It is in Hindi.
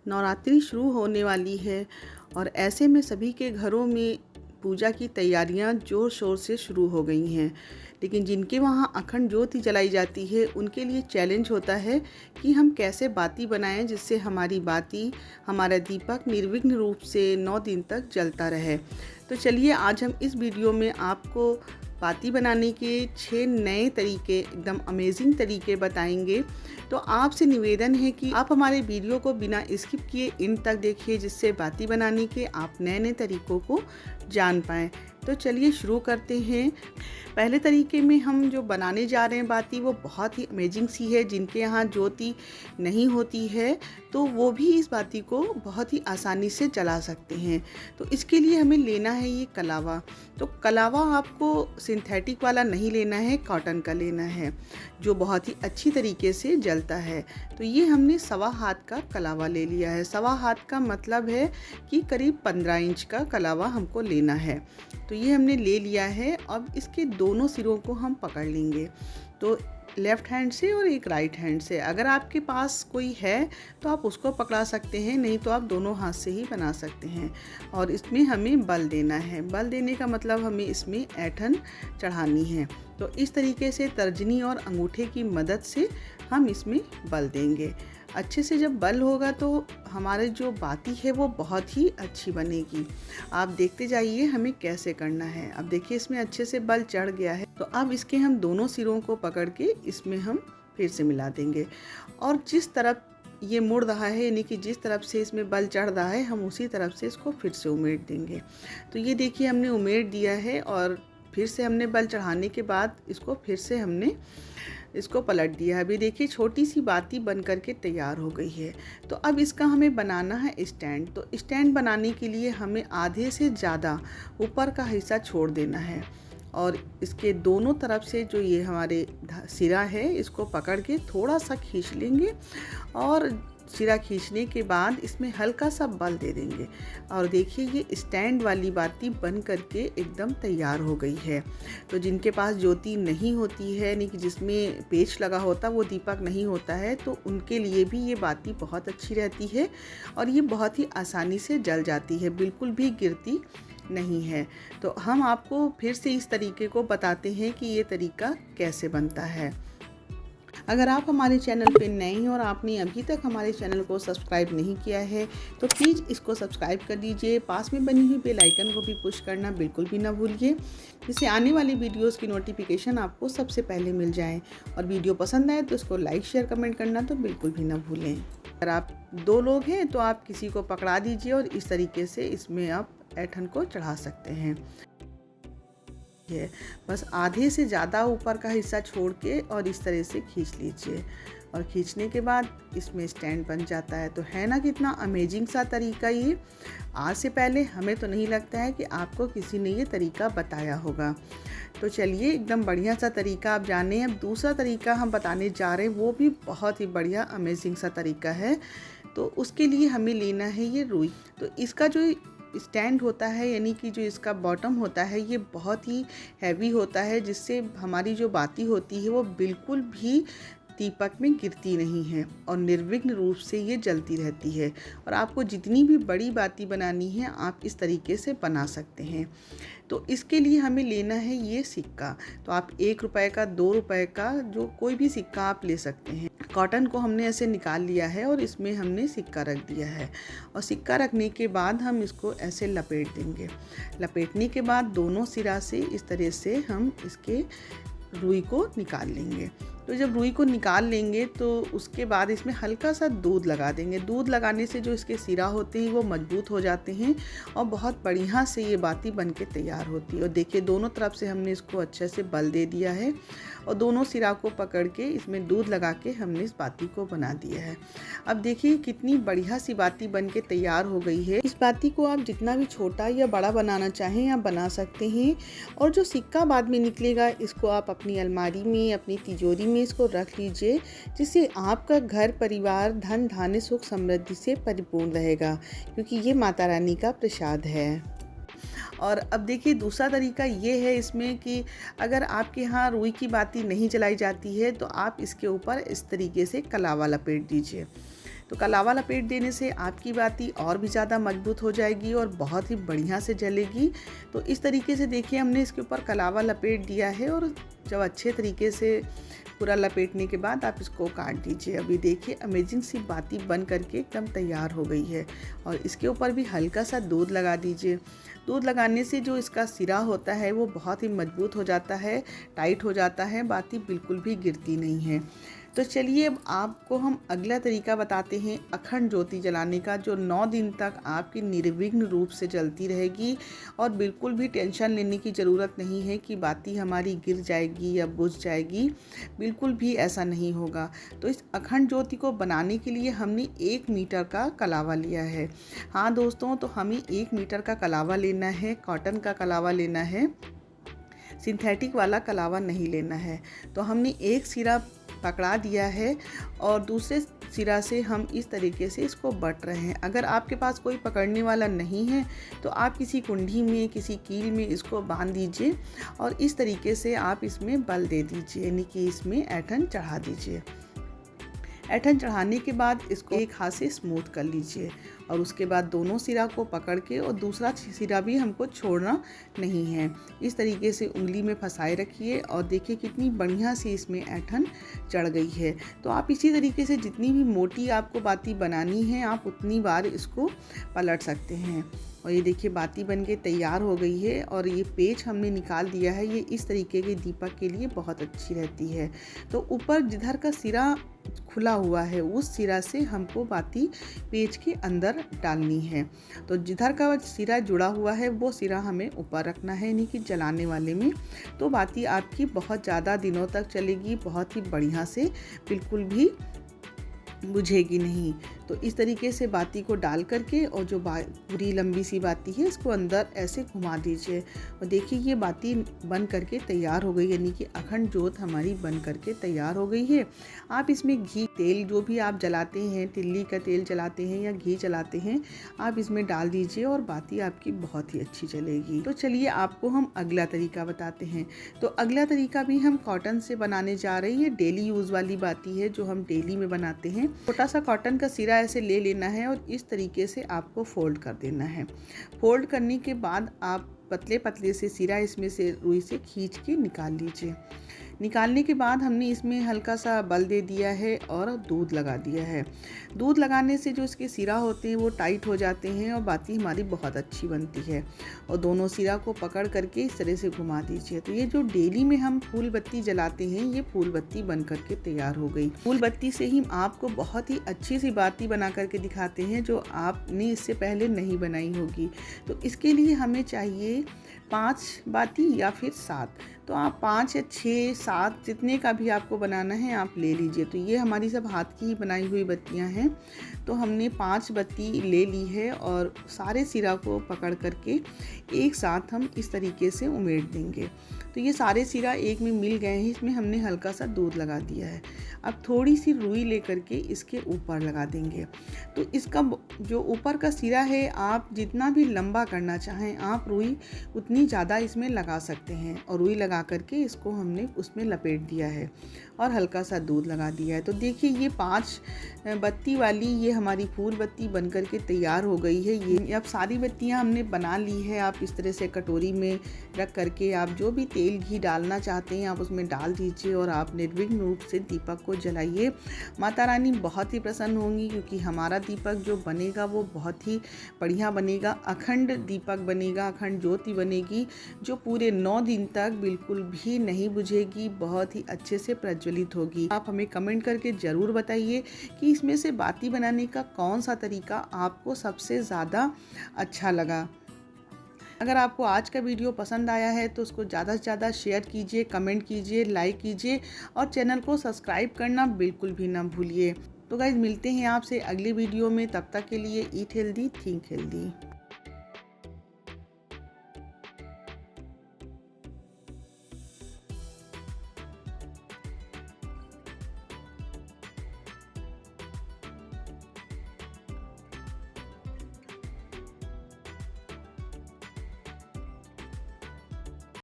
नवरात्रि शुरू होने वाली है और ऐसे में सभी के घरों में पूजा की तैयारियां ज़ोर शोर से शुरू हो गई हैं। लेकिन जिनके वहाँ अखंड ज्योति जलाई जाती है उनके लिए चैलेंज होता है कि हम कैसे बाती बनाएं जिससे हमारी बाती, हमारा दीपक निर्विघ्न रूप से 9 दिन तक जलता रहे। तो चलिए आज हम इस वीडियो में आपको बाती बनाने के 6 नए तरीके, एकदम अमेजिंग तरीके बताएंगे। तो आपसे निवेदन है कि आप हमारे वीडियो को बिना स्किप किए इन तक देखिए, जिससे बाती बनाने के आप नए नए तरीकों को जान पाएँ। तो चलिए शुरू करते हैं। पहले तरीके में हम जो बनाने जा रहे हैं बाती, वो बहुत ही अमेजिंग सी है। जिनके यहाँ ज्योति नहीं होती है तो वो भी इस बाती को बहुत ही आसानी से जला सकते हैं। तो इसके लिए हमें लेना है ये कलावा। तो कलावा आपको सिंथेटिक वाला नहीं लेना है, कॉटन का लेना है जो बहुत ही अच्छी तरीके से जलता है। तो ये हमने 1.25 हाथ का कलावा ले लिया है। 1.25 हाथ का मतलब है कि करीब 15 इंच का कलावा हमको लेना है। तो ये हमने ले लिया है। अब इसके दोनों सिरों को हम पकड़ लेंगे, तो लेफ़्ट हैंड से और एक राइट हैंड से। अगर आपके पास कोई है तो आप उसको पकड़ा सकते हैं, नहीं तो आप दोनों हाथ से ही बना सकते हैं। और इसमें हमें बल देना है। बल देने का मतलब हमें इसमें ऐंठन चढ़ानी है। तो इस तरीके से तर्जनी और अंगूठे की मदद से हम इसमें बल देंगे। अच्छे से जब बल होगा तो हमारे जो बाती है वो बहुत ही अच्छी बनेगी। आप देखते जाइए हमें कैसे करना है। अब देखिए इसमें अच्छे से बल चढ़ गया है। तो अब इसके हम दोनों सिरों को पकड़ के इसमें हम फिर से मिला देंगे और जिस तरफ ये मुड़ रहा है, यानी कि जिस तरफ से इसमें बल चढ़ रहा है, हम उसी तरफ से इसको फिर से उमेड़ देंगे। तो ये देखिए हमने उमेड़ दिया है और फिर से हमने बल चढ़ाने के बाद इसको फिर से हमने इसको पलट दिया। अभी देखिए छोटी सी बाती बन करके तैयार हो गई है। तो अब इसका हमें बनाना है स्टैंड। तो स्टैंड बनाने के लिए हमें आधे से ज़्यादा ऊपर का हिस्सा छोड़ देना है और इसके दोनों तरफ से जो ये हमारे सिरा है इसको पकड़ के थोड़ा सा खींच लेंगे और सिरा खींचने के बाद इसमें हल्का सा बल दे देंगे। और देखिए ये स्टैंड वाली बाती बन करके एकदम तैयार हो गई है। तो जिनके पास ज्योति नहीं होती है, यानी कि जिसमें पेच लगा होता, वो दीपक नहीं होता है, तो उनके लिए भी ये बाती बहुत अच्छी रहती है और ये बहुत ही आसानी से जल जाती है, बिल्कुल भी गिरती नहीं है। तो हम आपको फिर से इस तरीके को बताते हैं कि ये तरीका कैसे बनता है। अगर आप हमारे चैनल पे नए हैं और आपने अभी तक हमारे चैनल को सब्सक्राइब नहीं किया है तो प्लीज़ इसको सब्सक्राइब कर दीजिए। पास में बनी हुई बेल आइकन को भी पुश करना बिल्कुल भी ना भूलिए, जिससे आने वाली वीडियोस की नोटिफिकेशन आपको सबसे पहले मिल जाए। और वीडियो पसंद आए तो इसको लाइक, शेयर, कमेंट करना तो बिल्कुल भी ना भूलें। अगर आप 2 लोग हैं तो आप किसी को पकड़ा दीजिए और इस तरीके से इसमें आप ऐंठन को चढ़ा सकते हैं। बस आधे से ज़्यादा ऊपर का हिस्सा छोड़ के और इस तरह से खींच लीजिए और खींचने के बाद इसमें स्टैंड बन जाता है। तो है ना कितना अमेजिंग सा तरीका ये। आज से पहले हमें तो नहीं लगता है कि आपको किसी ने ये तरीका बताया होगा। तो चलिए एकदम बढ़िया सा तरीका आप जाने। अब दूसरा तरीका हम बताने जा रहे हैं, वो भी बहुत ही बढ़िया अमेजिंग सा तरीका है। तो उसके लिए हमें लेना है ये रुई। तो इसका जो स्टैंड होता है, यानी कि जो इसका बॉटम होता है, ये बहुत ही हैवी होता है, जिससे हमारी जो बाती होती है वो बिल्कुल भी दीपक में गिरती नहीं है और निर्विघ्न रूप से ये जलती रहती है। और आपको जितनी भी बड़ी बाती बनानी है आप इस तरीके से बना सकते हैं। तो इसके लिए हमें लेना है ये सिक्का। तो आप 1 रुपये का, 2 रुपये का, जो कोई भी सिक्का आप ले सकते हैं। कॉटन को हमने ऐसे निकाल लिया है और इसमें हमने सिक्का रख दिया है। और सिक्का रखने के बाद हम इसको ऐसे लपेट देंगे। लपेटने के बाद दोनों सिरा से इस तरह से हम इसके रुई को निकाल लेंगे। तो जब रुई को निकाल लेंगे तो उसके बाद इसमें हल्का सा दूध लगा देंगे। दूध लगाने से जो इसके सिरा होते हैं वो मजबूत हो जाते हैं और बहुत बढ़िया से ये बाती बन के तैयार होती है। और देखिए दोनों तरफ से हमने इसको अच्छे से बल दे दिया है और दोनों सिरा को पकड़ के इसमें दूध लगा के हमने इस बाती को बना दिया है। अब देखिए कितनी बढ़िया सी बाती बन के तैयार हो गई है। इस बाती को आप जितना भी छोटा या बड़ा बनाना चाहें आप बना सकते हैं। और जो सिक्का बाद में निकलेगा इसको आप अपनी अलमारी में, अपनी तिजोरी में इसको रख लीजिए, जिससे आपका घर परिवार धन धान्य सुख समृद्धि से परिपूर्ण रहेगा, क्योंकि ये माता रानी का प्रसाद है। और अब देखिए दूसरा तरीका ये है इसमें कि अगर आपके यहाँ रुई की बाती नहीं जलाई जाती है तो आप इसके ऊपर इस तरीके से कलावा लपेट दीजिए। तो कलावा लपेट देने से आपकी बाती और भी ज़्यादा मजबूत हो जाएगी और बहुत ही बढ़िया से जलेगी। तो इस तरीके से देखिए हमने इसके ऊपर कलावा लपेट दिया है और जब अच्छे तरीके से पूरा लपेटने के बाद आप इसको काट दीजिए। अभी देखिए अमेजिंग सी बाती बन करके एकदम तैयार हो गई है। और इसके ऊपर भी हल्का सा दूध लगा दीजिए। दूध लगाने से जो इसका सिरा होता है वो बहुत ही मजबूत हो जाता है, टाइट हो जाता है, बाती बिल्कुल भी गिरती नहीं है। तो चलिए अब आपको हम अगला तरीका बताते हैं अखंड ज्योति जलाने का, जो 9 दिन तक आपकी निर्विघ्न रूप से जलती रहेगी और बिल्कुल भी टेंशन लेने की ज़रूरत नहीं है कि बाती हमारी गिर जाएगी या बुझ जाएगी, बिल्कुल भी ऐसा नहीं होगा। तो इस अखंड ज्योति को बनाने के लिए हमने 1 मीटर का कलावा लिया है। हाँ दोस्तों, तो हमें 1 मीटर का कलावा लेना है, कॉटन का कलावा लेना है, सिंथेटिक वाला कलावा नहीं लेना है। तो हमने एक सिरा पकड़ा दिया है और दूसरे सिरा से हम इस तरीके से इसको बट रहे हैं। अगर आपके पास कोई पकड़ने वाला नहीं है तो आप किसी कुंडी में, किसी कील में इसको बांध दीजिए और इस तरीके से आप इसमें बल दे दीजिए, यानी कि इसमें ऐंठन चढ़ा दीजिए। ऐंठन चढ़ाने के बाद इसको एक हाथ से स्मूथ कर लीजिए और उसके बाद दोनों सिरा को पकड़ के, और दूसरा सिरा भी हमको छोड़ना नहीं है, इस तरीके से उंगली में फंसाए रखिए और देखिए कितनी बढ़िया सी इसमें ऐंठन चढ़ गई है। तो आप इसी तरीके से जितनी भी मोटी आपको बाती बनानी है आप उतनी बार इसको पलट सकते हैं। और ये देखिए बाती बन के तैयार हो गई है और ये पेच हमने निकाल दिया है। ये इस तरीके के दीपक के लिए बहुत अच्छी रहती है। तो ऊपर जिधर का सिरा खुला हुआ है उस सिरा से हमको बाती पेच के अंदर डालनी है। तो जिधर का सिरा जुड़ा हुआ है वो सिरा हमें ऊपर रखना है, यानी कि जलाने वाले में। तो बाती आपकी बहुत ज़्यादा दिनों तक चलेगी, बहुत ही बढ़िया से, बिल्कुल भी बुझेगी नहीं। तो इस तरीके से बाती को डाल करके और जो पूरी लंबी सी बाती है इसको अंदर ऐसे घुमा दीजिए और देखिए ये बाती बन करके तैयार हो गई, यानी कि अखंड ज्योत हमारी बन करके तैयार हो गई है। आप इसमें घी, तेल जो भी आप जलाते हैं, तिल्ली का तेल जलाते हैं या घी जलाते हैं, आप इसमें डाल दीजिए और बाती आपकी बहुत ही अच्छी चलेगी। तो चलिए आपको हम अगला तरीका बताते हैं। तो अगला तरीका भी हम कॉटन से बनाने जा रहे हैं। डेली यूज़ वाली बाती है जो हम डेली में बनाते हैं। छोटा सा कॉटन का सिरा ऐसे ले लेना है और इस तरीके से आपको फोल्ड कर देना है। फोल्ड करने के बाद आप पतले पतले से सिरा इसमें से रुई से खींच के निकाल लीजिए। निकालने के बाद हमने इसमें हल्का सा बल दे दिया है और दूध लगा दिया है। दूध लगाने से जो इसके सिरा होते हैं वो टाइट हो जाते हैं और बाती हमारी बहुत अच्छी बनती है। और दोनों सिरा को पकड़ करके इस तरह से घुमा दीजिए। तो ये जो डेली में हम फूल बत्ती जलाते हैं, ये फूल बत्ती बन करके तैयार हो गई। फूल बत्ती से ही आपको बहुत ही अच्छी सी बाती बना करके दिखाते हैं जो आपने इससे पहले नहीं बनाई होगी। तो इसके लिए हमें चाहिए 5 बाती या फिर 7। तो आप 5 या 6, 7 जितने का भी आपको बनाना है आप ले लीजिए। तो ये हमारी सब हाथ की ही बनाई हुई बत्तियां हैं। तो हमने 5 बत्ती ले ली है और सारे सिरा को पकड़ करके एक साथ हम इस तरीके से उमेट देंगे। तो ये सारे सिरा एक में मिल गए हैं। इसमें हमने हल्का सा दूध लगा दिया है। अब थोड़ी सी रुई लेकर के इसके ऊपर लगा देंगे। तो इसका जो ऊपर का सिरा है आप जितना भी लंबा करना चाहें आप रुई उतनी ज़्यादा इसमें लगा सकते हैं। और रुई लगा करके इसको हमने उसमें लपेट दिया है और हल्का सा दूध लगा दिया है। तो देखिए ये 5 बत्ती वाली ये हमारी फूल बत्ती बन करके तैयार हो गई है। ये अब सारी बत्तियां हमने बना ली है। आप इस तरह से कटोरी में रख करके आप जो भी तेल घी डालना चाहते हैं आप उसमें डाल दीजिए और आप निर्विघ्न रूप से दीपक को जलाइए। माता रानी बहुत ही प्रसन्न होंगी क्योंकि हमारा दीपक जो बनेगा वो बहुत ही बढ़िया बनेगा। अखंड दीपक बनेगा, अखंड ज्योति बनेगी जो पूरे 9 दिन तक बिल्कुल भी नहीं बुझेगी, बहुत ही अच्छे से प्रज्वलित होगी। आप हमें कमेंट करके ज़रूर बताइए कि इसमें से बाती बनाने का कौन सा तरीका आपको सबसे ज़्यादा अच्छा लगा। अगर आपको आज का वीडियो पसंद आया है तो उसको ज़्यादा से ज़्यादा शेयर कीजिए, कमेंट कीजिए, लाइक कीजिए और चैनल को सब्सक्राइब करना बिल्कुल भी ना भूलिए। तो गाइस मिलते हैं आपसे अगली वीडियो में, तब तक के लिए ईट हेल्दी, थिंक हेल्दी।